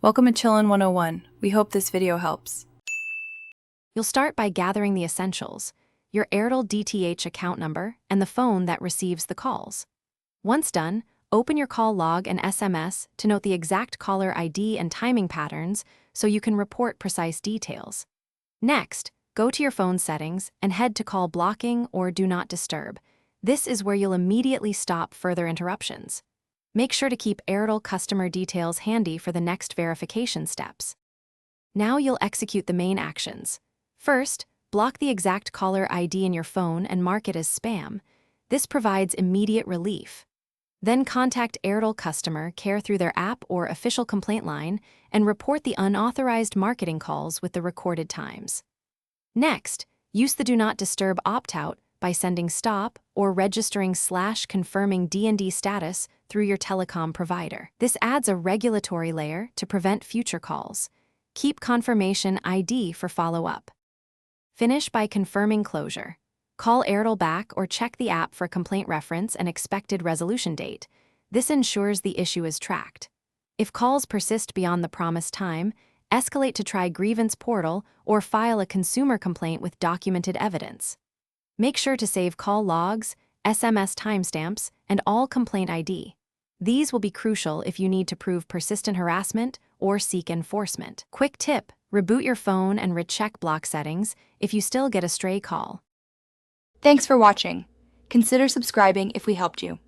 Welcome to Chillin' 101. We hope this video helps. You'll start by gathering the essentials: your Airtel DTH account number and the phone that receives the calls. Once done, open your call log and SMS to note the exact caller ID and timing patterns so you can report precise details. Next, go to your phone settings and head to call blocking or do not disturb. This is where you'll immediately stop further interruptions. Make sure to keep Airtel customer details handy for the next verification steps. Now you'll execute the main actions. First, block the exact caller ID in your phone and mark it as spam. This provides immediate relief. Then contact Airtel customer care through their app or official complaint line and report the unauthorized marketing calls with the recorded times. Next, use the Do Not Disturb opt-out by sending stop or registering /confirming D&D status through your telecom provider. This adds a regulatory layer to prevent future calls. Keep confirmation ID for follow-up. Finish by confirming closure. Call Airtel back or check the app for complaint reference and expected resolution date. This ensures the issue is tracked. If calls persist beyond the promised time, escalate to try grievance portal or file a consumer complaint with documented evidence. Make sure to save call logs, SMS timestamps, and all complaint ID. These will be crucial if you need to prove persistent harassment or seek enforcement. Quick tip: reboot your phone and recheck block settings if you still get a stray call. Thanks for watching. Consider subscribing if we helped you.